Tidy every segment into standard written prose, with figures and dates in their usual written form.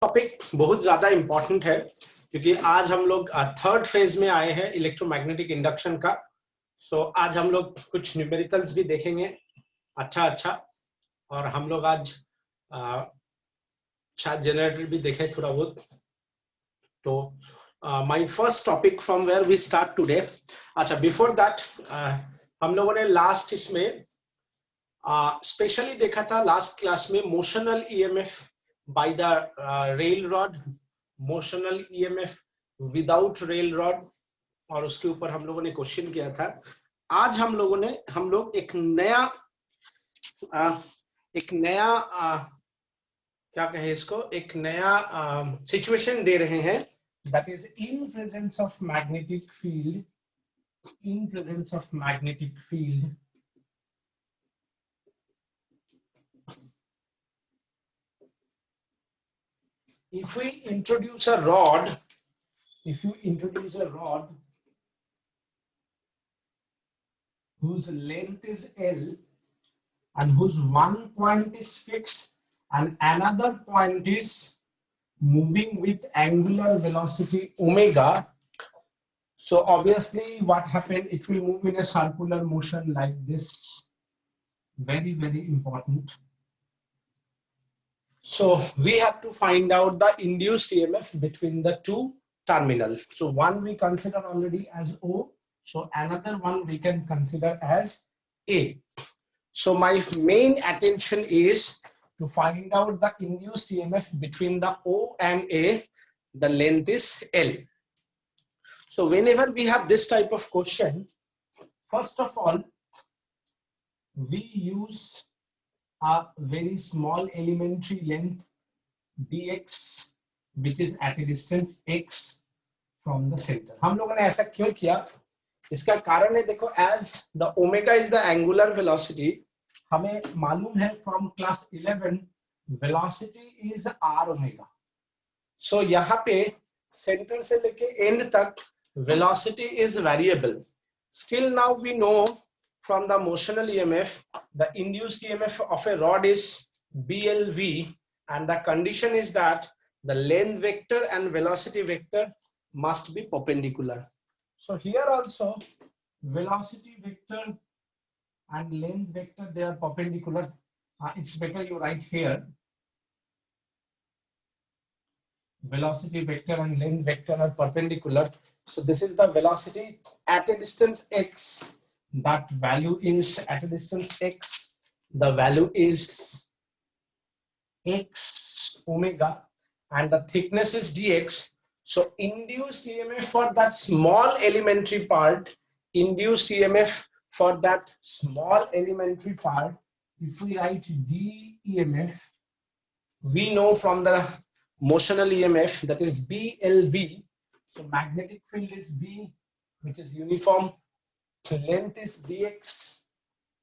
Topic बहुत ज्यादा important है क्योंकि आज हम लोग थर्ड फेज में आए हैं इलेक्ट्रोमैग्नेटिक इंडक्शन का। सो आज हम लोग कुछ न्यूमेरिकल्स भी देखेंगे अच्छा। और हम लोग आज शायद जनरेटर भी देखें थोड़ा बहुत। तो my first topic from where we start today. अच्छा, बिफोर दैट हम लोगों ने लास्ट इसमें स्पेशली देखा था लास्ट क्लास में motional EMF by the rail rod, motional EMF without rail rod, और उसके ऊपर हम लोगों ने क्वेश्चन किया था। आज हम लोग एक नया क्या कहे इसको, एक नया सिचुएशन दे रहे हैं, that is in presence of magnetic field. In presence of magnetic field, if you introduce a rod whose length is L and whose one point is fixed and another point is moving with angular velocity omega, so obviously what happened, it will move in a circular motion like this. Very important. So we have to find out the induced EMF between the two terminals. So one we consider already as O, so another one we can consider as A. So my main attention is to find out the induced EMF between the O and A. The length is L. So whenever we have this type of question, first of all, we use a very small elementary length dx which is at a distance x from the center. हम लोगों ने ऐसा क्यों किया, इसका कारण है, देखो, as the omega is the angular velocity, हमें मालूम है from class 11 velocity is r omega. So यहाँ पे center से लेके end तक velocity is variable. Still now we know from the motional EMF, the induced EMF of a rod is BLV, and the condition is that the length vector and velocity vector must be perpendicular. So here also velocity vector and length vector, they are perpendicular. It's better you write here. Velocity vector and length vector are perpendicular. So this is the velocity at a distance x. That value is at a distance x. The value is x omega, and the thickness is dx. So induced EMF for that small elementary part, induced EMF for that small elementary part, if we write d EMF, we know from the motional EMF, that is BLV. So magnetic field is B, which is uniform. Length is dx,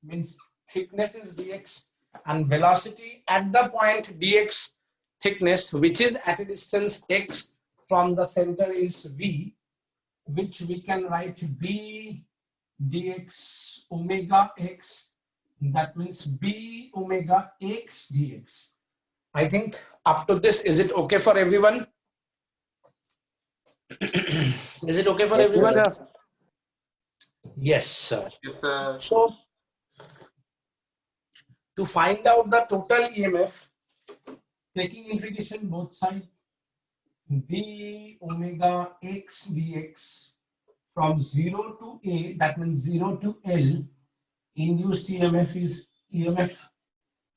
means thickness is dx, and velocity at the point dx, thickness which is at a distance x from the center is v, which we can write b dx omega x. That means b omega x dx. I think up to this, is it okay for everyone? Is it okay for everyone? Yes, sir. Yes, sir. So to find out the total EMF, taking integration both sides, b omega x dx from 0 to a, that means 0 to L, induced EMF is EMF,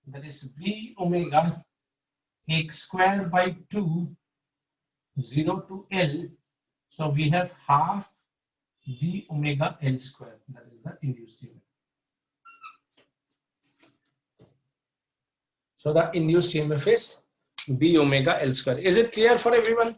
that is b omega x square by 2, 0 to L. So we have half b omega L square, that is the induced EMF. So the induced EMF is b omega L square. Is it clear for everyone?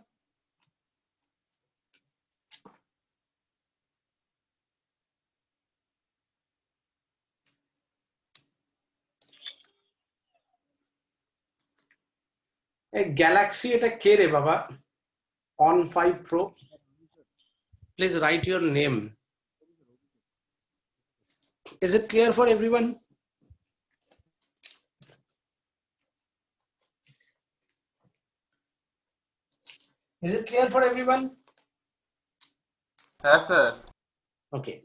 A Galaxy এটা কে রে বাবা? On 5 Pro. Please write your name. Is it clear for everyone? Is it clear for everyone? Yes, sir. Okay.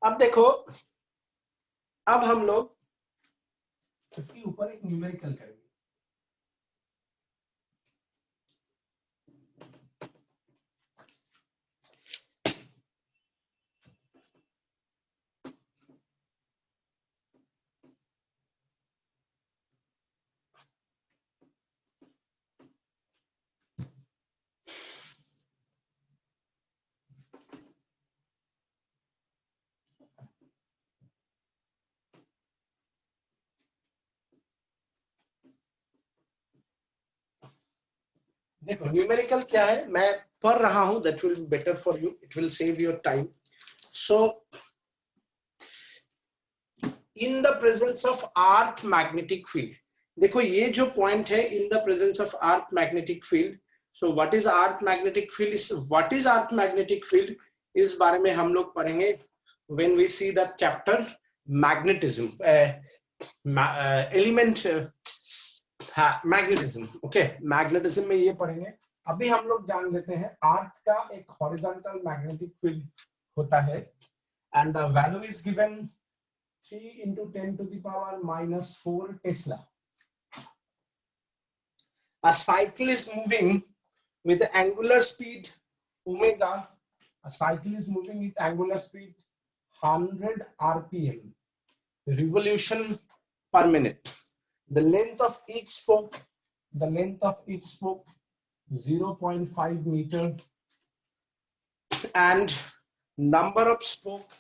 अब देखो, अब हम लोग इसके ऊपर एक न्यूमेरिकल करेंगे. देखो न्यूमेरिकल क्या है, मैं पढ़ रहा हूं, that will be better for you, it will save your time. So in the presence of earth magnetic field, देखो ये जो पॉइंट है, in the presence of earth magnetic field. So what is earth magnetic field, what is earth magnetic field, इस बारे में हम लोग पढ़ेंगे when we see the chapter magnetism, element magnetism. Okay, magnetism में ये पढ़ेंगे. अभी हम लोग जान लेते हैं अर्थ का एक हॉरिजॉन्टल मैग्नेटिक फील्ड होता है, and the value is given 3 into 10 to the power minus 4 Tesla. A cycle is moving with angular speed omega. A cycle is moving with angular speed 100 rpm, revolution per minute. The length of each spoke, 0.5 meter, and number of spoke,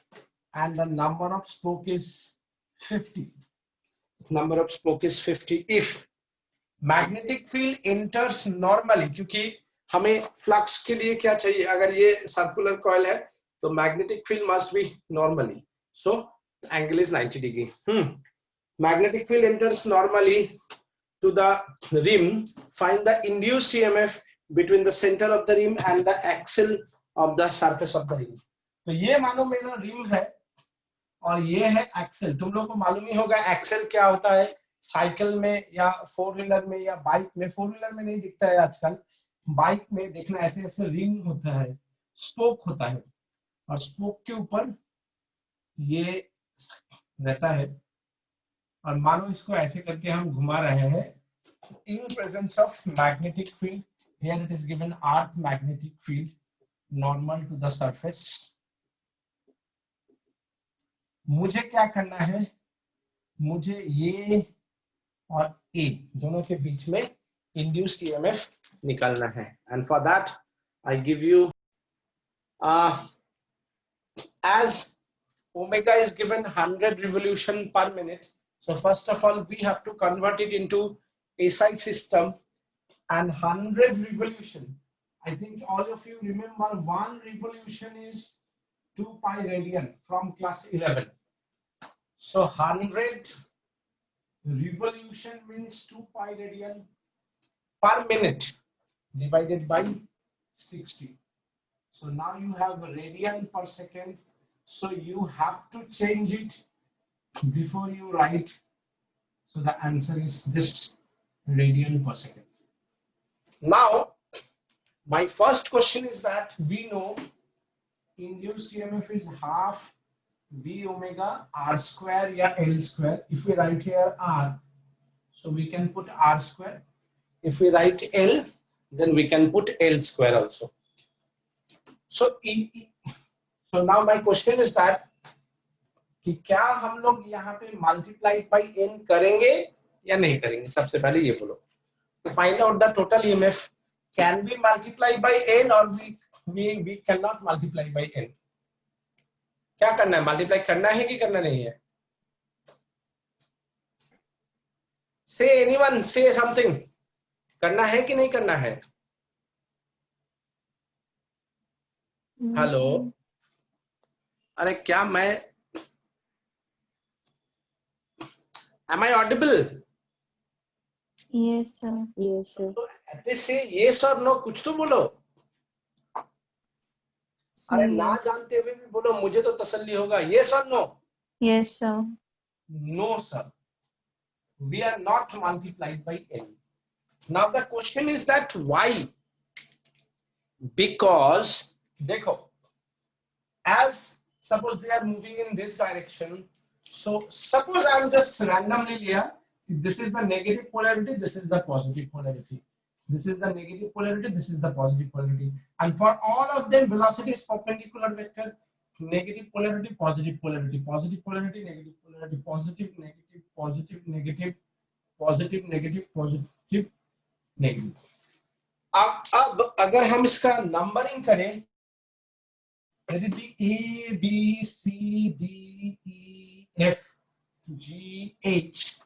and the number of spoke is 50. Number of spoke is 50. If magnetic field enters normally, क्योंकि हमें flux के लिए क्या चाहिए, अगर ये circular coil है तो magnetic field must be normally, so angle is 90 degree. Magnetic field enters normally to the rim. Find the induced EMF between the center of the rim and the axle of the surface of the rim. तो ये मानो मेरा rim है और ये है Excel. तुम लोगों को मालूम ही होगा एक्सेल क्या होता है, साइकिल में या फोर व्हीलर में या बाइक में. फोर व्हीलर में नहीं दिखता है आजकल, बाइक में देखना ऐसे ऐसे रिंग होता है, स्पोक होता है, और स्पोक के ऊपर ये रहता है, और मानो इसको ऐसे करके हम घुमा रहे हैं. In presence of magnetic field, here it is given earth magnetic field normal to the surface. मुझे क्या करना है, मुझे ये और ए दोनों के बीच में इंड्यूस्ड ईएमएफ निकालना है. And for that I give you as omega is given 100 revolution per minute. So first of all we have to convert it into SI system, and 100 revolution, I think all of you remember one revolution is 2 pi radian from class 11. So 100 revolution means 2 pi radian per minute divided by 60. So now you have a radian per second. So you have to change it before you write. So the answer is this, radian per second. Now my first question is that we know induced EMF is half V omega R square या L square. If we write here R, so we can put R square. If we write L, then we can put L square also. So now my question is that कि क्या हम लोग यहाँ पे multiply by n करेंगे या नहीं करेंगे. सबसे पहले ये बोलो. To find out the total EMF, can we multiply by n or we cannot multiply by n? क्या करना है, मल्टीप्लाई करना है कि करना नहीं है? Say anyone, say something. करना है कि नहीं करना है? हेलो, अरे क्या मैं, am I audible? Yes, sir. Yes, sir. तो ऐसे से yes और no कुछ तो बोलो. अरे ना जानते हुए भी बोलो, मुझे तो तसल्ली होगा. yes or no? Yes, sir. No sir, we are not multiplied by n. Now the question is that why? because देखो, as suppose they are moving in this direction, so suppose I am just randomly here, this is the negative polarity, this is the positive polarity, this is the negative polarity, this is the positive polarity, and for all of them velocity is perpendicular vector. Negative polarity, positive polarity, positive polarity, negative polarity, positive, negative, positive, negative, positive, negative, positive, negative. अब अगर हम इसका numbering करें, let it be A, B, C, D, E, F, G, H.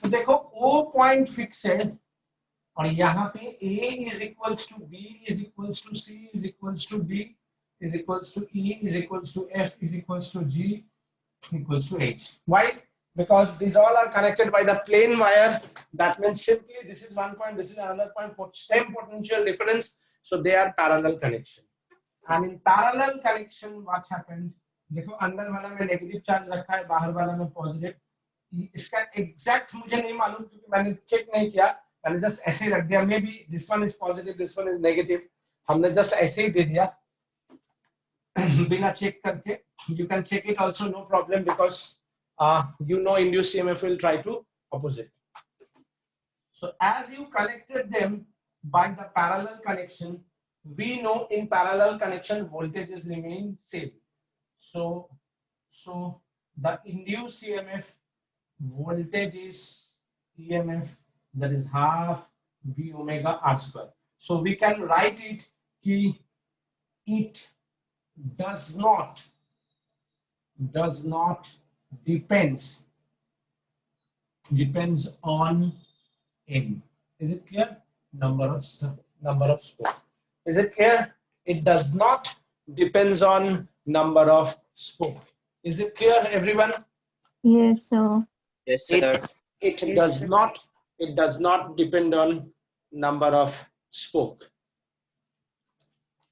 तो देखो O point fix है और यहाँ पे A is equals to B is equals to C is equals to D is equals to E is equals to F is equals to G equals to H. Why? Because these all are connected by the plane wire. That means simply this is one point, this is another point, same potential difference, so they are parallel connection. And in parallel connection what happened, देखो अंदर वाला में negative charge रखा है, बाहर वाला में positive. इसका एग्जैक्ट मुझे नहीं मालूम क्योंकि मैंने चेक नहीं किया, मैंने जस्ट ऐसे ही रख दिया. May be this one is positive, this one is negative, हमने जस्ट ऐसे ही दे दिया बिना चेक करके. You can check it also, no problem, because you know induced EMF will try to oppose it. So as you connected them by the parallel connection, we know in parallel connection voltages remain same. So the induced EMF voltage is EMF, that is half V omega R square. So we can write it कि it does not depends on N. Is it clear? Number of spoke. Is it clear? It does not depends on number of spoke. Is it clear, everyone? Yes, sir. Yes, sir. It does not depend on number of spoke.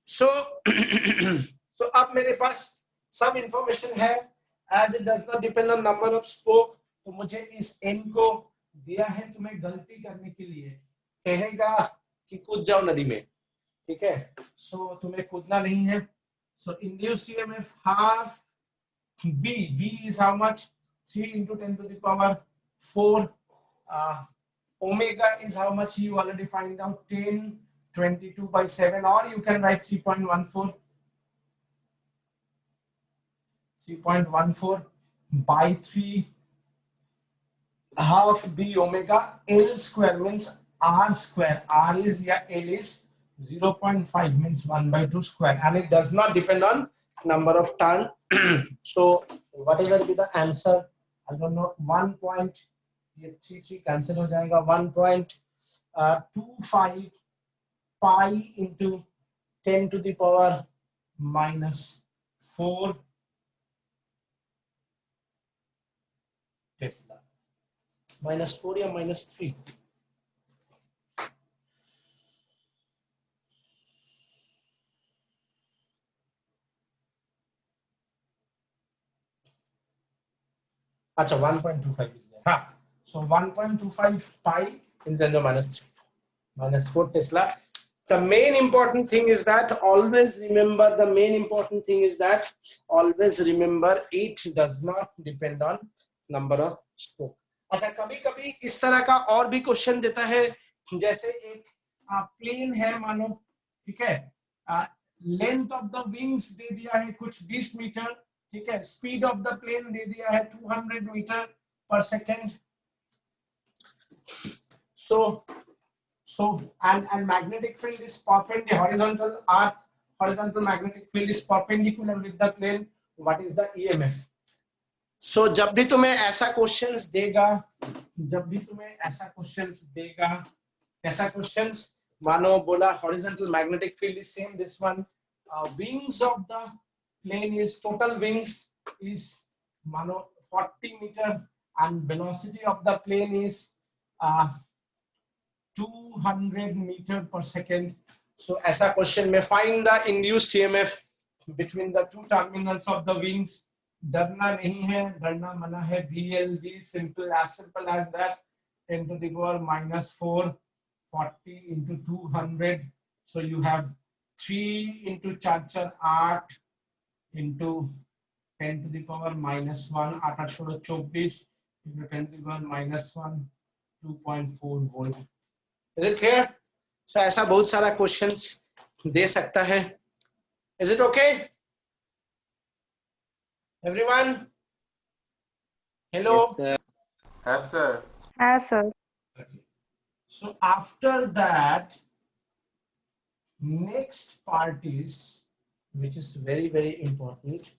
So so अब मेरे पास सब information है. As it does not depend on number of spoke, तो मुझे इस n को दिया है तुम्हें गलती करने के लिए. कहेगा कि कूद जाओ नदी में, ठीक है? सो तुम्हें कूदना नहीं है. So induced EMF half B is how much? 3 into 10 to the power 4. Omega is how much? You already find out, 10, 22 by 7, or you can write 3.14. 3.14 by 3 half B omega. L square means R square. R is या L is 0.5 means 1 by 2 square, and it does not depend on number of turn. So whatever be the answer, I don't know, 1 point, ये 3 cancel हो जाएगा. 1.25 pi into 10 to the power minus 4 Tesla. Minus 4 या minus 3? अच्छा, 1.25 is there. हाँ. So 1.25 pi in the minus 4 Tesla. The main important thing is that always remember, it does not depend on number of spoke. अच्छा, कभी कभी इस तरह का और भी क्वेश्चन देता है, जैसे एक प्लेन है मानो, ठीक है, length of the wings they दिया है कुछ 20 मीटर, ठीक है, स्पीड ऑफ द प्लेन दे दिया है 200 मीटर पर second. So and magnetic field is perpendicular, horizontal magnetic field is perpendicular with the plane. What is the EMF? So जब भी तुम्हें ऐसा क्वेश्चंस देगा, ऐसा क्वेश्चंस मानो बोला horizontal magnetic field is same, this one, wings of the plane is, total wings is मानो 40 meter and velocity of the plane is 200 meter per second. So ऐसा क्वेश्चन में find the induced EMF between the two terminals of the wings. डरना नहीं है, डरना मना है. BLV, simple as that. 10 to the power minus 4, 40 into 200. So you have 3 into 4 4 8 into 10 to the power minus 1 8 8 16 24 into 10 to the power minus 1 2.4 volt. Is it clear? So ऐसा बहुत सारा questions दे सकता है. Is it okay? Everyone? Hello? Yes, sir. Yes, sir. Yes, sir. So after that, next part is, which is very, very important.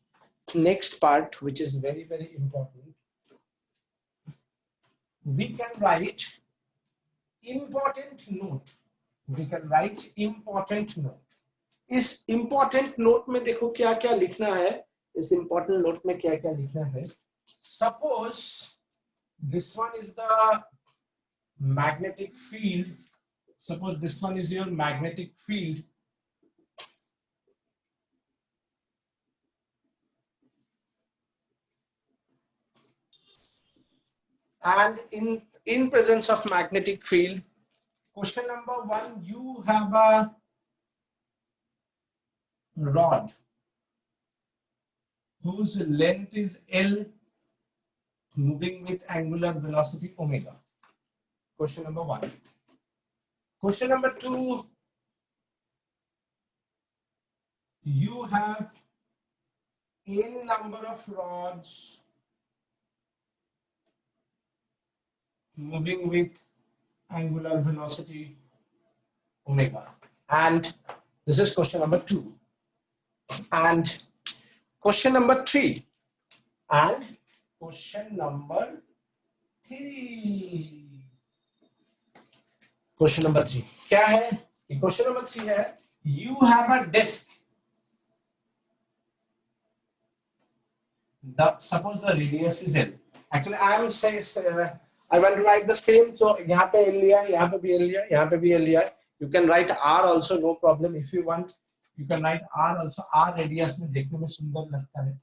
Next part, which is very, very important. We can write important note. We can write important note. इस important note में देखो क्या क्या लिखना है. इस important note में क्या क्या लिखना है. Suppose this one is the magnetic field. Suppose this one is your magnetic field. And in presence of magnetic field, question number 1, you have a rod whose length is L, moving with angular velocity omega. Question number 1. Question number 2, you have n number of rods moving with angular velocity omega. And this is question number 2. And question number 3. And question number 3. Question number 3. क्या है? Question number 3 है. You have a disk. Suppose the radius is L. Actually, I am saying I want to write the same. So यहाँ पे L लिया, यहाँ पे भी L लिया, यहाँ पे भी L लिया. You can write R also, no problem. If you want, you can write R also. R radius में देखने में सुंदर लगता है.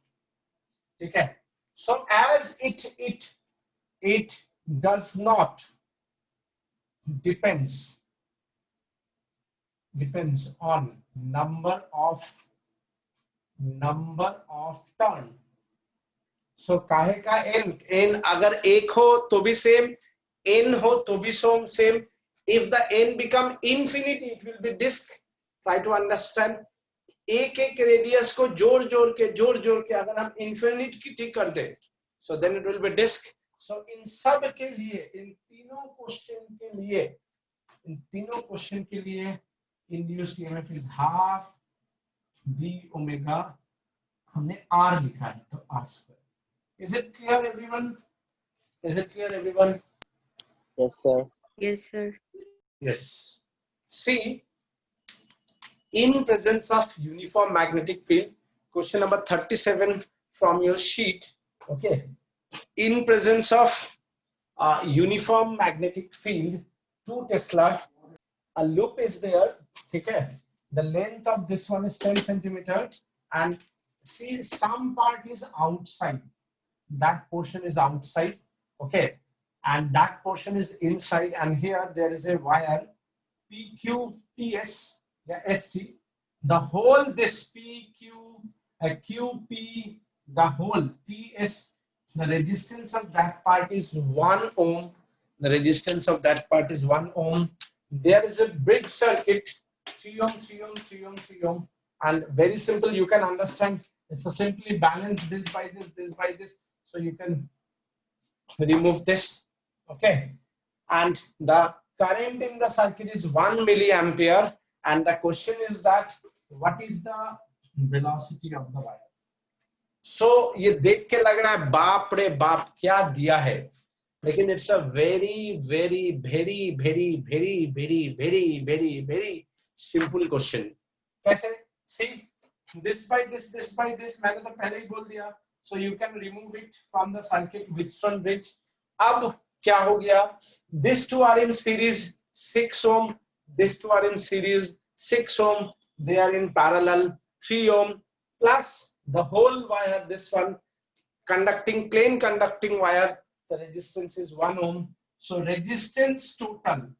ठीक है? So as it does not depends on number of turn. So काहे का n अगर एक हो तो भी same, n हो तो भी same. If the n become infinity, it will be disk. Try to understand. एक एक रेडियस को जोड़ के अगर हम infinity कर दे, so then it will be disk. So इन सब के लिए, इन तीनों क्वेश्चन के लिए induced EMF is half b omega. हमने r लिखा है तो r square. Is it clear, everyone? Is it clear, everyone? Yes, sir. Yes, sir. Yes. See, in presence of uniform magnetic field, question number 37 from your sheet. Okay. In presence of uniform magnetic field, 2 Tesla, a loop is there. Okay. The length of this one is 10 centimeters, and see, some part is outside. That portion is outside. Okay. And that portion is inside, and here there is a wire PQTS, yeah, ST. The whole this PQ, QP, the whole TS, the resistance of that part is 1 ohm. The resistance of that part is 1 ohm. There is a bridge circuit, 3 ohm, 3 ohm, 3 ohm, 3 ohm, and very simple. You can understand. It's a simply balance this by this by this. So you can remove this. Okay, and the current in the circuit is 1 milliampere, and the question is that what is the velocity of the wire. So ये देख के लग रहा है बाप रे बाप क्या दिया है, लेकिन it's a very simple question. कैसे? See, this by this मैंने तो पहले ही बोल दिया. So you can remove it from the circuit, which one which. अब क्या हो गया? These two are in series 6 ohm. These two are in series 6 ohm. They are in parallel 3 ohm plus the whole wire. This one plain conducting wire. The resistance is 1 ohm. So resistance total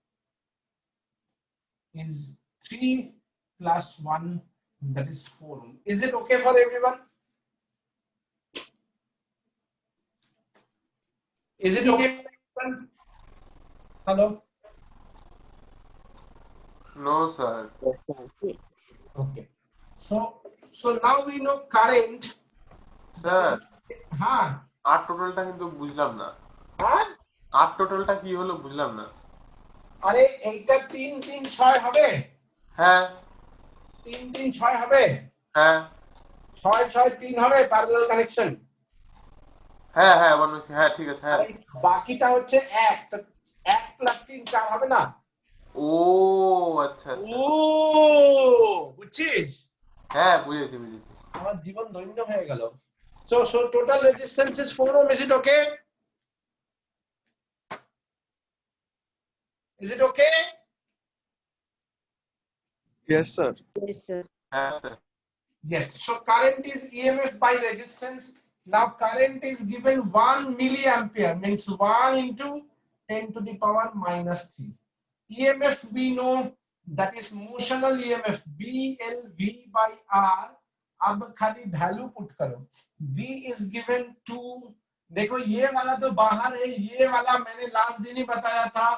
is 3 plus 1, that is 4 ohm. Is it okay for everyone? Is it okay for everyone? Hello? No, sir. Yes, sir. Okay. So now we know current. Sir, হ্যাঁ 8 টোটালটা কিন্তু বুঝলাম না। হ্যাঁ 8 টোটালটা কি হলো বুঝলাম না। আরে এইটা 3 3 6 হবে, হ্যাঁ 3 3 6 হবে, হ্যাঁ 6 6 3 হবে প্যারালাল কানেকশন। হ্যাঁ হ্যাঁ বলছি, হ্যাঁ ঠিক আছে, হ্যাঁ। আর এই বাকিটা হচ্ছে 1, তো 1 প্লাস 3 4 হবে না? ও আচ্ছা আচ্ছা, ও বুঝছিস? হ্যাঁ বুঝেছি বুঝেছি। আমার জীবন ধন্য হয়ে গেল। So total resistance is 4 ohm. Is it okay? Is it okay? Yes, sir. Yes, sir. হ্যাঁ sir. Yes. So current is EMF by resistance. Now current is given 1 milliampere, means 1 into 10 to the power minus 3. EMF we know, that is motional EMF, BLV by R. अब खाली value put करो। V is given 2। देखो ये वाला तो बाहर है, ये वाला मैंने लास्ट दिन ही बताया था।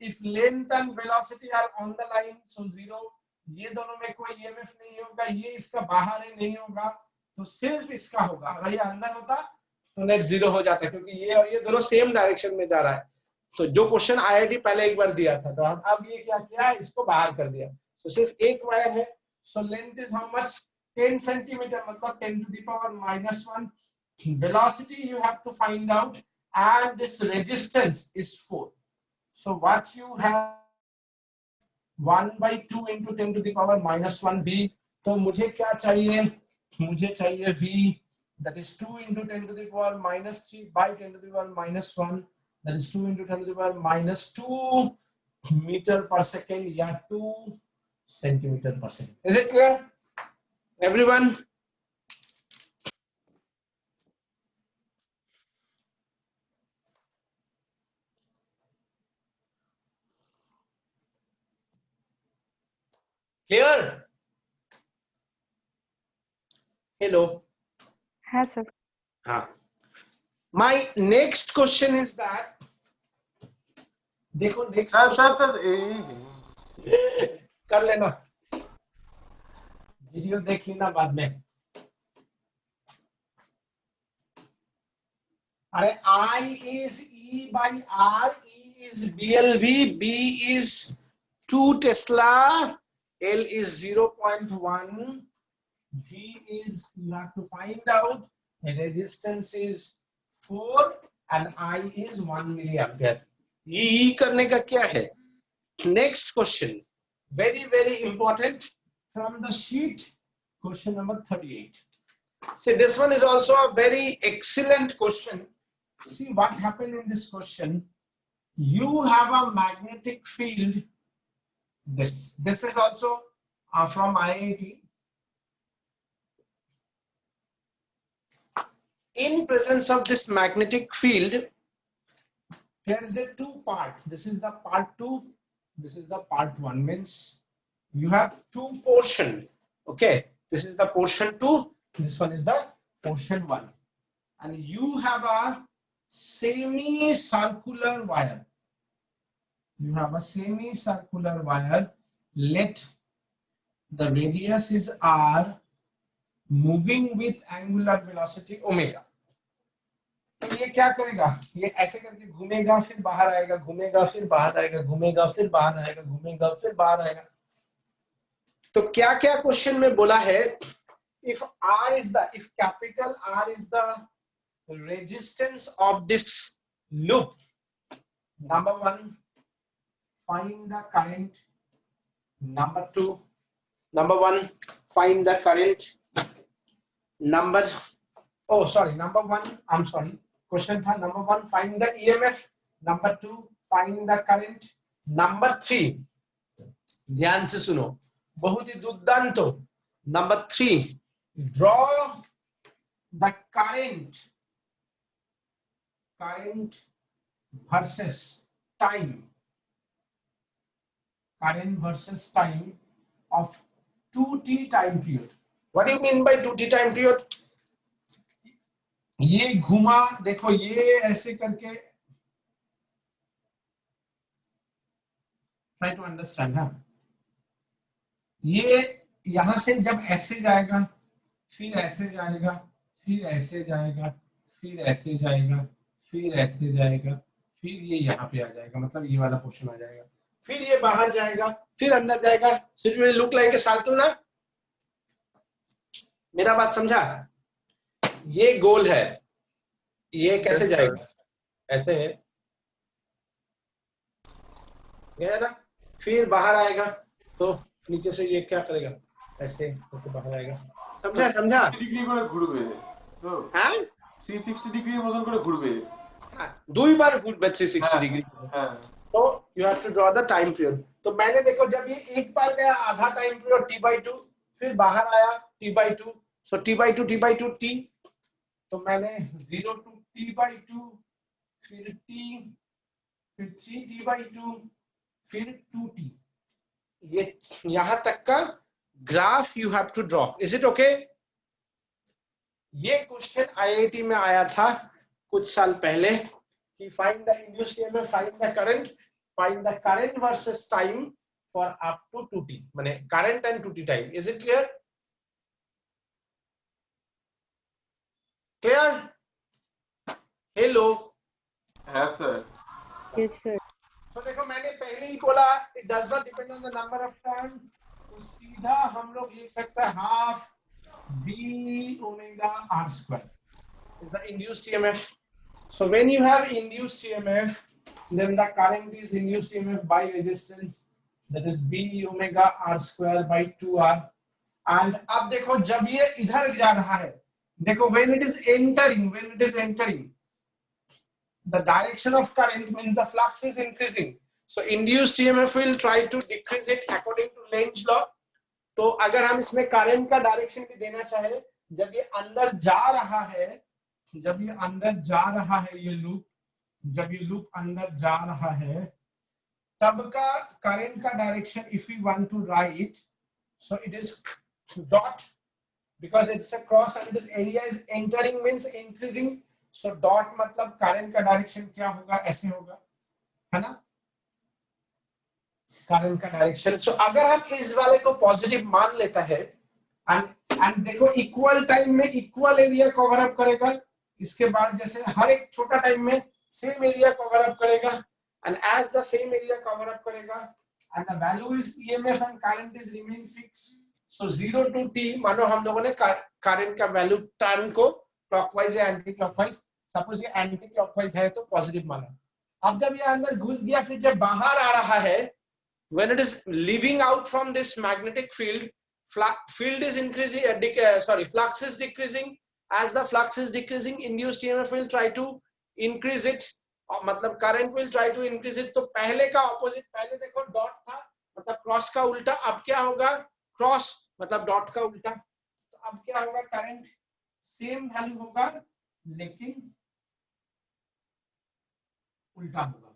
If length and velocity are on the line, so 0। ये दोनों में कोई EMF नहीं होगा, ये इसका बाहर है नहीं होगा, तो सिर्फ इसका होगा। अगर ये अंदर होता तो नेट 0 हो जाता, क्योंकि ये और ये दोनों सेम डायरेक्शन में जा रहा है। तो जो क्वेश्चन आईआईटी पहले एक बार दिया था, तो अब ये क्या किया, इसको बाहर कर दिया। तो सिर्फ एक वायर है। So length is how much, 10 centimetre, मतलब 10 to the power minus 1। Velocity you have to find out, and this resistance is 4. So what you have, 1 by 2 into 10 to the power minus 1 V। तो मुझे क्या चाहिए, मुझे चाहिए V, that is 2 into 10 to the power minus 3 by 10 to the power minus 1, that is 2 into 10 to the power minus 2 meter per second या 2 centimeter per second. Is it clear, everyone? Clear? Hello. Yes, sir. My next question is that, देखो next sir question sir sir कर लेना, video देख लेना बाद में। अरे I is E by R, E is BLV, B is 2 Tesla, L is 0.1, V is, you have to find out, the resistance is 4 and I is 1 milliampere. ये करने का क्या है? Next question, very very important, from the sheet, question number 38. See, this one is also a very excellent question. See what happened in this question. You have a magnetic field. This is also from IIT. In presence of this magnetic field, there is a two part. This is the part 2. This is the part 1. Means you have two portions. Okay, this is the portion 2. This one is the portion 1. And you have a semi-circular wire. You have a semi-circular wire. Let the radius is R, moving with angular velocity omega. तो ये क्या करेगा, ये ऐसे करके घूमेगा, फिर बाहर आएगा, घूमेगा, फिर बाहर आएगा, घूमेगा, फिर बाहर आएगा, घूमेगा, फिर बाहर आएगा। तो क्या क्या क्वेश्चन में बोला है, if R is the, if capital R is the resistance of this loop, number 1, find the current. Number 2, number 1, find the current. Number 1, I'm sorry, question था number 1, find the EMF. Number 2, find the current. Number 3, ध्यान से सुनो, बहुत ही दुर्दांत। Number 3, draw the current versus time, current versus time of 2t time period. What do you mean by 2t time period? ये घुमा, देखो ये ऐसे करके, ट्राई टू अंडरस्टैंड. हाँ, ये यहां से जब ऐसे जाएगा, फिर ऐसे जाएगा, फिर ऐसे जाएगा, फिर ऐसे जाएगा, फिर ऐसे जाएगा, फिर ये यहाँ पे आ जाएगा, मतलब ये वाला पोर्शन आ जाएगा, फिर ये बाहर जाएगा, फिर अंदर जाएगा. Situation look like a circle ना. मेरा बात समझा? ये गोल है, ये कैसे जाएगा? ऐसे है, गया ना. फिर बाहर आएगा तो नीचे से ये क्या करेगा, ऐसे होकर बाहर आएगा. समझा? समझा? ডিগ্রি করে ঘুরবে তো হ্যাঁ 360 ডিগ্রির মতন করে ঘুরবে. দুইবার ঘুরবে 360 ডিগ্री. হ্যাঁ तो you have to draw the time period. तो मैंने देखो जब ये एक बार गया आधा टाइम पीरियड t/2, फिर बाहर आया t/2, सो t/2 t/2 t. तो मैंने 0 to t/2, फिर t, फिर 3t/2, फिर 2t. ये यहां तक का graph you have to draw. Is it okay? ये क्वेश्चन आईआईटी में आया था कुछ साल पहले कि find the induced EMF, find the current versus time for up to 2t. माने current and 2t time. Is it clear? Clear? Hello. হ্যাঁ স্যার. Yes, sir. तो देखो मैंने पहले ही बोला it does not depend on the number of turn. तो सीधा हम लोग लिख सकते हैं half v omega r square is the induced EMF. So when you have induced EMF, then the current is induced EMF by resistance, that is B omega R square by 2R. And अब देखो जब ये इधर जा रहा है, देखो when it is entering, the direction of current means the flux is increasing. So induced EMF will try to decrease it according to Lenz law. तो अगर हम इसमें करंट का डायरेक्शन भी देना चाहे, जब ये अंदर जा रहा है, जब ये अंदर जा रहा है, ये लूप, जब ये लूप अंदर जा रहा है, तब का करंट का direction if we want to write, so it is dot, because it's a cross and this area is entering means increasing. So dot मतलब करंट का डायरेक्शन क्या होगा, ऐसे होगा, है ना, करंट का डायरेक्शन. सो अगर हम इस वाले को पॉजिटिव मान लेता है एंड देखो इक्वल टाइम में इक्वल एरिया कवर अप करेगा, इसके बाद जैसे हर एक छोटा टाइम में सेम एरिया कवर अप करेगा, and as the same area cover up करेगा and the value is EMF and current is remain fix. So 0 to t, मानो हम लोगों ने करंट का वैल्यू टर्न को क्लॉकवाइज या एंटी क्लॉकवाइज, सपोज ये एंटी क्लॉकवाइज है तो पॉजिटिव माना. अब जब ये अंदर घुस गया, फिर जब बाहर आ रहा है, when it is leaving out from this magnetic field is increasing, flux is decreasing. As the flux is decreasing, induced EMF will try to increase it, मतलब current will try to increase it. तो पहले का opposite, पहले देखो dot था मतलब cross का उल्टा, अब क्या होगा, क्रॉस मतलब डॉट का उल्टा. तो अब क्या होगा, करंट सेम वैल्यू होगा लेकिन उल्टा होगा,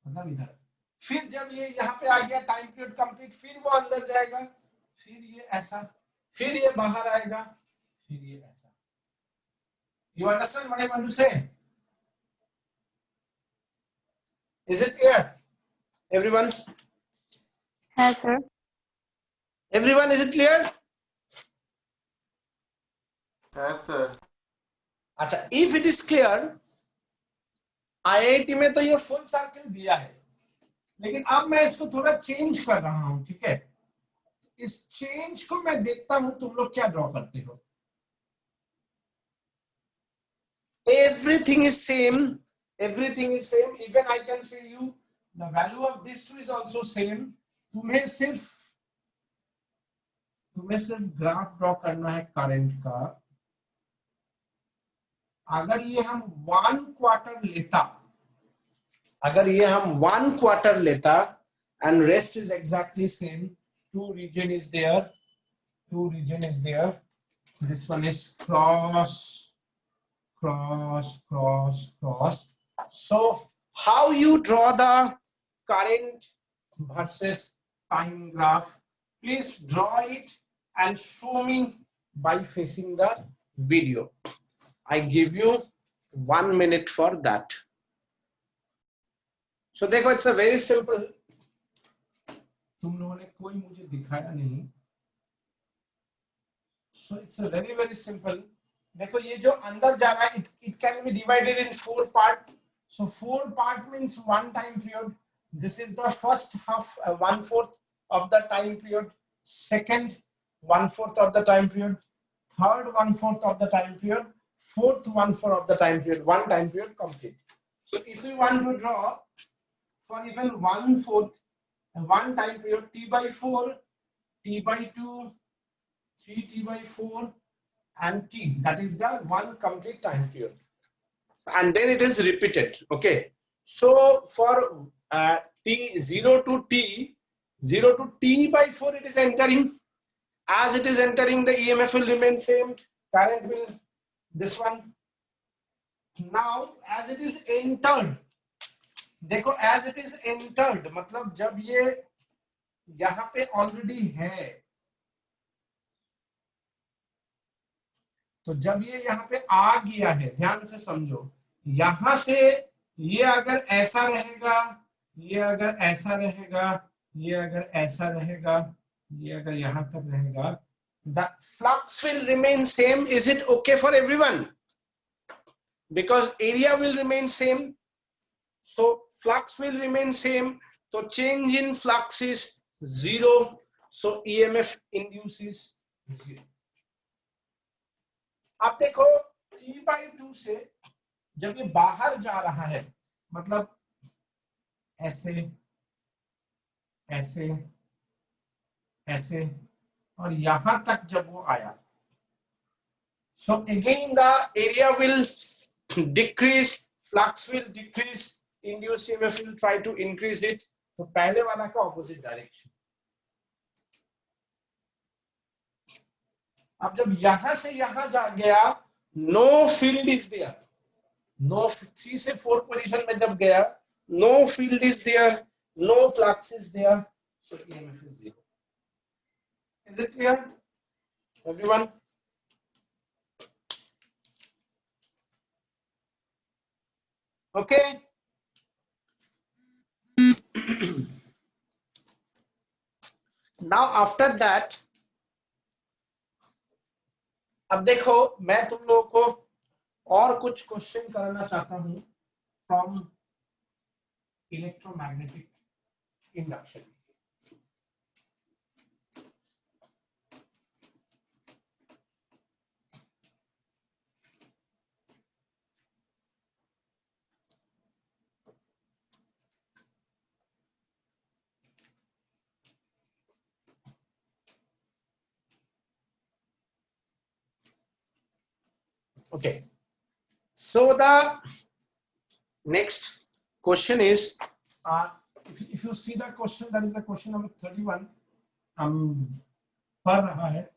मतलब इधर. फिर जब ये यहाँ पे आ गया टाइम पीरियड कंप्लीट, फिर वो अंदर जाएगा, फिर ये ऐसा, फिर ये बाहर आएगा, फिर ये ऐसा. You understand what I want to say? Is it clear? Everyone? Yes, sir. Everyone, is it clear? হ্যাঁ স্যার. अच्छा, if it is clear, IIT में तो ये फुल सर्कल दिया है, लेकिन अब मैं इसको थोड़ा चेंज कर रहा हूं, ठीक है. इस चेंज को मैं देखता हूं तुम लोग क्या ड्रॉ करते हो. Everything is same, even I can say you the value of this two is also same. तुम्हें सिर्फ ग्राफ ड्रॉ करना है करंट का. अगर ये हम 1 क्वार्टर लेता, अगर ये हम 1 क्वार्टर लेता and rest is exactly same, two region is there, this one is cross. So how you draw the current versus time graph? Please draw it and show me by facing the video. I give you 1 minute for that. So देखो, it's a very simple. तुम लोगों ने कोई मुझे दिखाया नहीं. So it's a very simple. देखो ये जो अंदर जा रहा है, it can be divided in 4 part. So 4 part means 1 time period. This is the first half, 1/4 of the time period. Second, 1/4 of the time period. Third, 1/4 of the time period. Fourth, 1/4 of the time period. 1 time period complete. So if we want to draw for even 1/4, 1 time period, t by 4, t by 2, 3t by 4, and t. That is the 1 complete time period. And then it is repeated. Okay. So for t 0 to t by 4, it is entering. As it is entering, the EMF will remain same. Current will this one. Now, as it is entered, देखो, as it is entered, मतलब जब ये यहाँ पे already है, तो जब ये यहाँ पे आ गया है, ध्यान से समझो, यहां से ये अगर ऐसा रहेगा, ये अगर ऐसा रहेगा, ये अगर ऐसा रहेगा, ये अगर यहां तक रहेगा, the flux will remain same. Is it okay for everyone? Because area will remain same, so flux will remain same. So change in flux is 0. So EMF induces 0. अब देखो t by 2 से जब ये बाहर जा रहा है, मतलब ऐसे ऐसे ऐसे और यहां तक जब वो आया, so again the area will decrease, flux will decrease, induced EMF will try to increase it. तो पहले वाला का opposite direction. अब जब यहां से यहां जा गया, no field is there. No 3 से 4 पोजीशन में जब गया, no field is there, no flux is there, so EMF is 0. Is it clear, everyone? Okay. Now after that, अब देखो मैं तुम लोगों को और कुछ क्वेश्चन करना चाहता हूं from electromagnetic induction. Okay. So the next question is, if you see the question, that is the question number 31. पढ़ रहा है.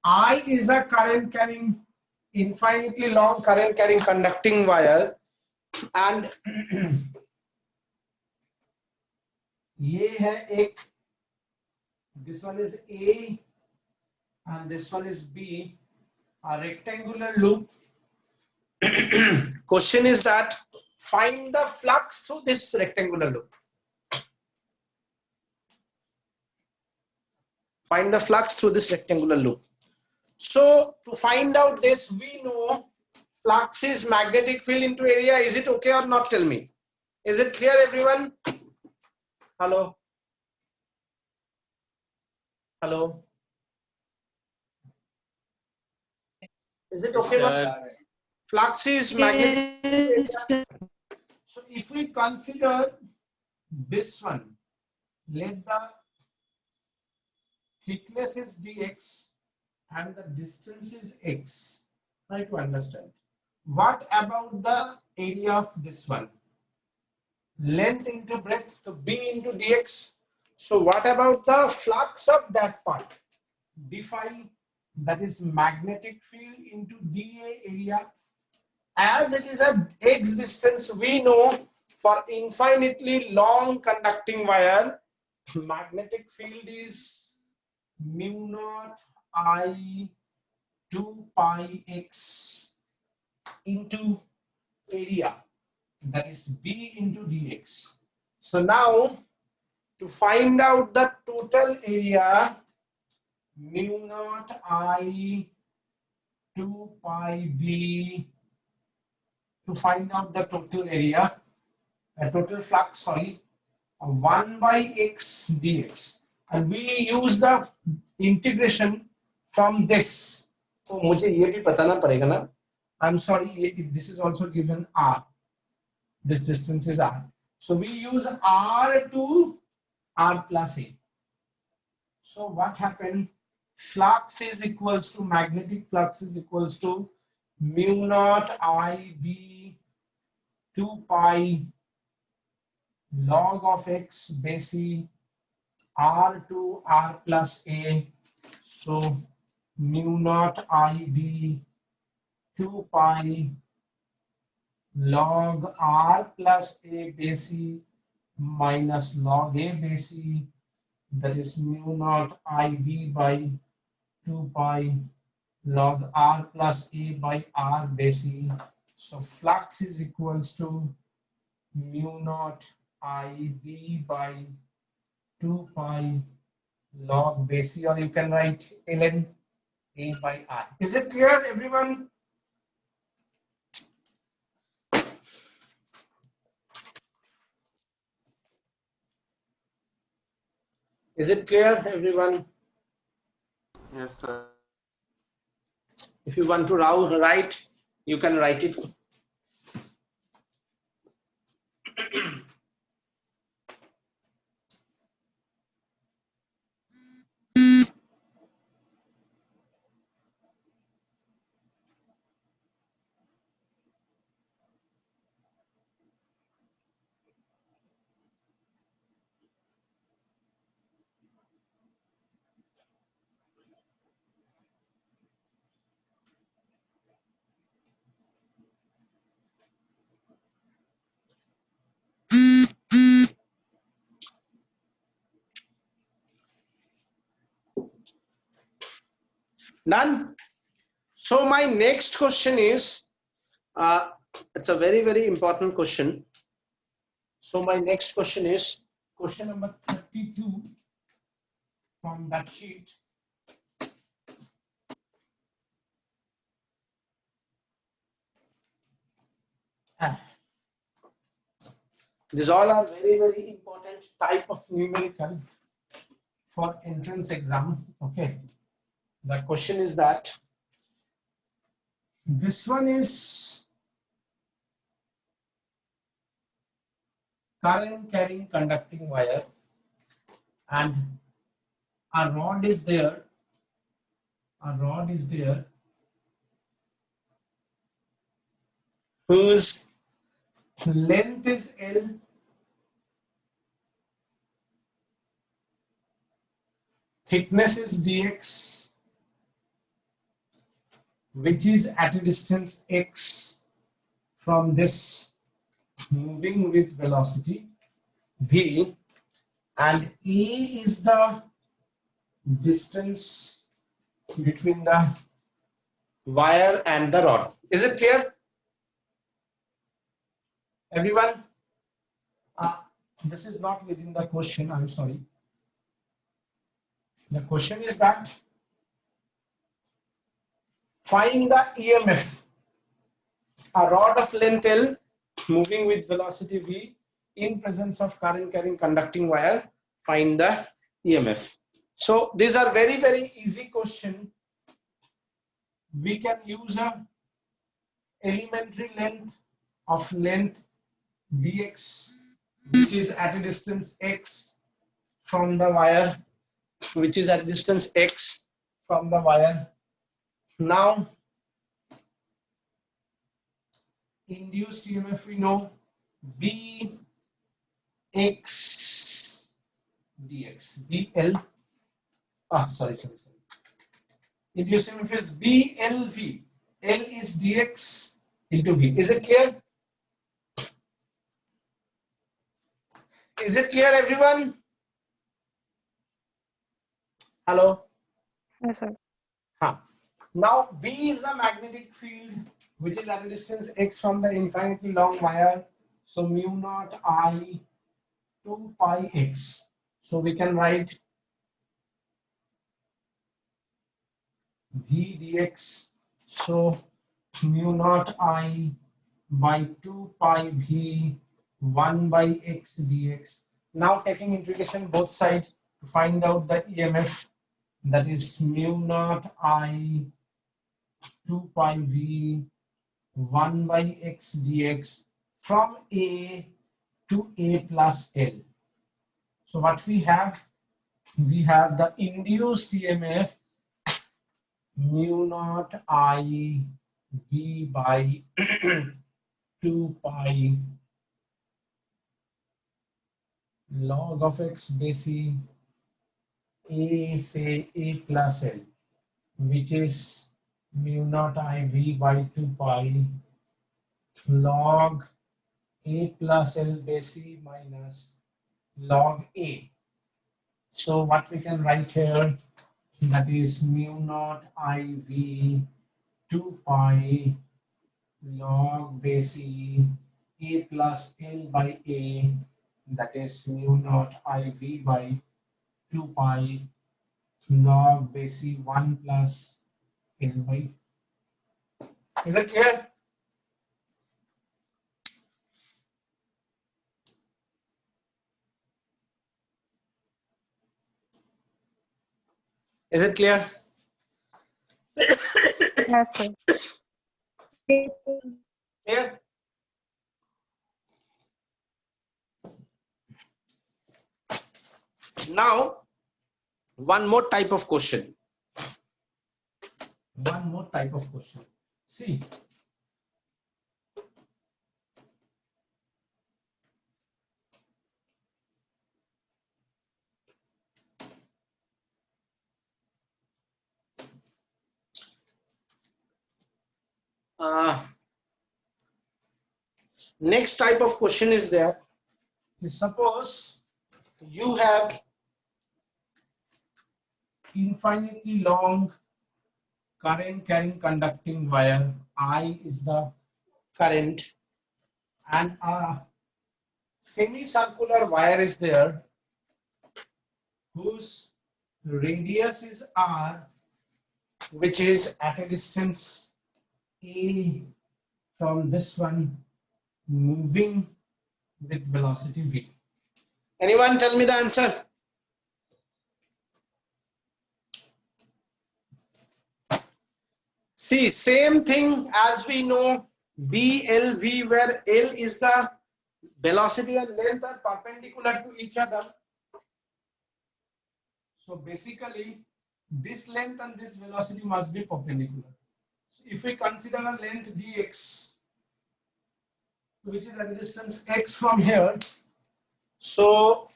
I is a current carrying, infinitely long current carrying conducting wire, and ये है एक, this one is A and this one is B, a rectangular loop. Question is that find the flux through this rectangular loop. Find the flux through this rectangular loop. So to find out this, we know flux is magnetic field into area. Is it okay or not? Tell me. Is it clear, everyone? Hello? Hello? Is it okay? Yes. Flux is magnetic. So if we consider this one, let the thickness is dx and the distance is x. Try to understand. What about the area of this one? Length into breadth, so b into dx. So what about the flux of that part? d phi, that is magnetic field into dA area. As it is a x distance, we know for infinitely long conducting wire, magnetic field is mu naught I 2 pi x into area, that is B into dx. So now to find out the total area, mu naught I 2 pi B, to find out the total area, total flux, sorry, 1 by x dx, and we use the integration from this. तो मुझे ये भी बताना पड़ेगा ना, I'm sorry, this is also given r, this distance is r, so we use r to r plus a. So what happened, flux is equals to, magnetic flux is equals to mu naught I b 2 pi log of x base e r to r plus a. So mu naught I b 2 pi log r plus a base e minus log a base e, that is mu naught I b by 2 pi log r plus a by r base e. So flux is equals to mu naught I b by 2 pi log base e, or you can write ln a by r. Is it clear, everyone? Is it clear, everyone? Yes, sir. If you want to write, you can write it. Done. So my next question is, it's a very, very important question. So my next question is question number 32 from that sheet. These all are very, very important type of numerical for entrance exam. Okay. The question is that this one is current carrying conducting wire, and a rod is there. A rod is there whose length is L, thickness is dx, which is at a distance x from this, moving with velocity v, and E is the distance between the wire and the rod. Is it clear, everyone? This is not within the question, I'm sorry. The question is that find the EMF, a rod of length L moving with velocity v in presence of current carrying conducting wire, find the EMF. So these are very, very easy question. We can use a elementary length of length dx, which is at a distance x from the wire, which is at a distance x from the wire. Now induced EMF we know B x dx, BL. Sorry. Induced EMF is BLV. L is dx into V. Is it clear? Is it clear, everyone? Hello. Yes, sir. Huh. Now B is the magnetic field which is at a distance x from the infinitely long wire. So mu naught I 2 pi x. So we can write V dx. So mu naught I by 2 pi V 1 by x dx. Now taking integration both sides to find out the EMF, that is mu naught I 2 pi V 1 by x dx from A to A plus L. So what we have the induced EMF mu naught I V by 2 pi log of x base A, say A plus L, which is mu naught I V by 2 pi log A plus L base minus log A. So what we can write here, that is mu naught I V 2 pi log base A plus L by A, that is mu naught I V by 2 pi log base 1 plus L by. Is it clear? Is it clear? Yes, sir. Clear? Now, one more type of question. One more type of question. See. Next type of question is that, suppose you have infinitely long current carrying conducting wire. I is the current, and a semicircular wire is there whose radius is r, which is at a distance a from this one, moving with velocity v. Anyone tell me the answer? See, same thing as we know BLV, where L is the velocity and length are perpendicular to each other. So basically, this length and this velocity must be perpendicular. So if we consider a length dx, which is at a distance x from here, so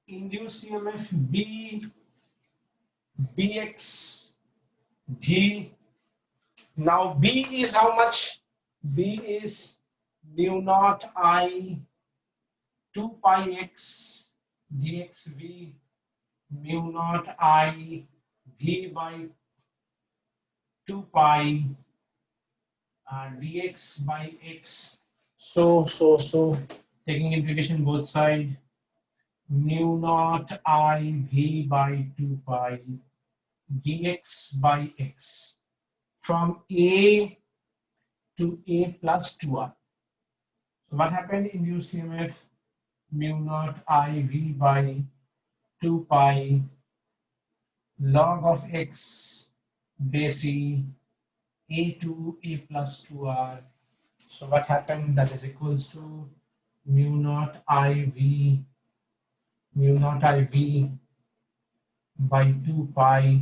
induced EMF B bx v. Now B is how much? B is mu naught I 2 pi x dxv mu naught I v by 2 pi dx by x. So taking integration both sides, mu naught I v by 2 pi dx by x from A to A plus 2r. So what happened? Induced EMF mu naught I v by 2 pi log of x base A to A plus 2r. So what happened? That is equals to mu naught IV by 2 pi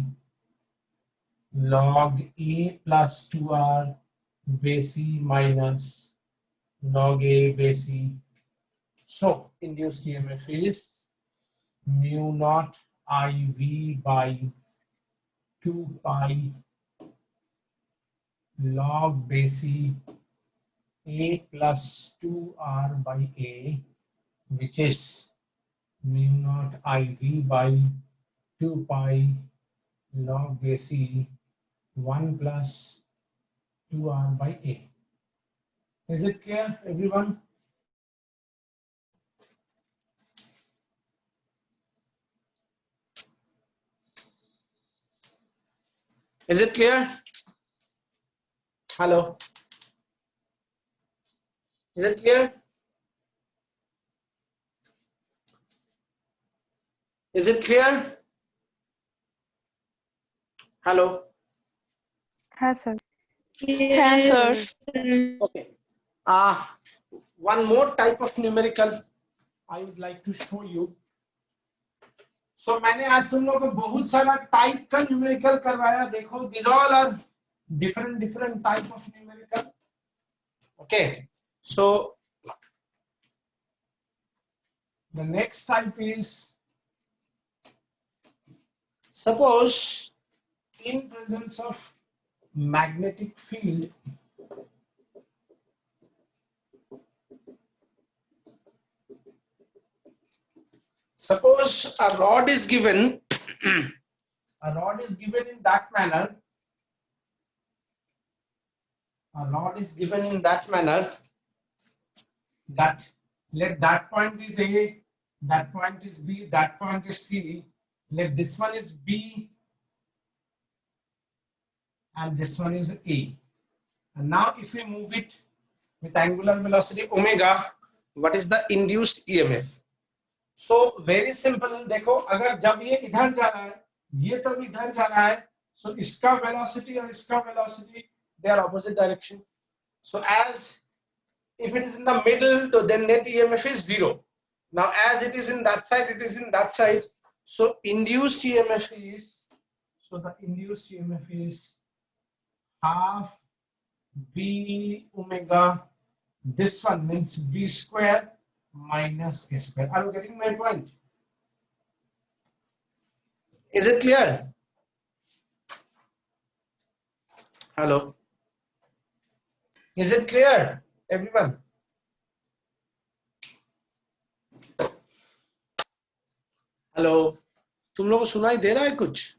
log A plus 2r base minus log A base. So induced EMF is mu naught IV by 2 pi log base A plus 2r by A, which is mu naught IV by 2 pi log AC 1 plus 2r by A. Is it clear, everyone? Is it clear? Hello? Is it clear? Is it clear? Hello? Yes, sir. Yes, sir. Okay. One more type of numerical I would like to show you. So मैंने आज तुम लोगों को बहुत सारा type का numerical करवाया. देखो, these all are different type of numerical. Okay. So the next type is, suppose in presence of magnetic field, suppose a rod is given a rod is given in that manner, a rod is given in that manner that let that point is A, that point is B, that point is C, let this one is B and this one is A. And now if we move it with angular velocity omega, what is the induced EMF? So very simple. देखो, अगर जब ये इधर जा रहा है, ये तब इधर जा रहा है, so इसका velocity और इसका velocity, they are opposite direction. So as if it is in the middle, then net EMF is 0. Now as it is in that side, it is in that side. So induced EMF is, so the induced EMF is half B omega. This one means B square minus A square. Are you getting my point? Is it clear? Hello? Is it clear, everyone? Hello, तुम लोगों को सुनाई दे रहा है कुछ?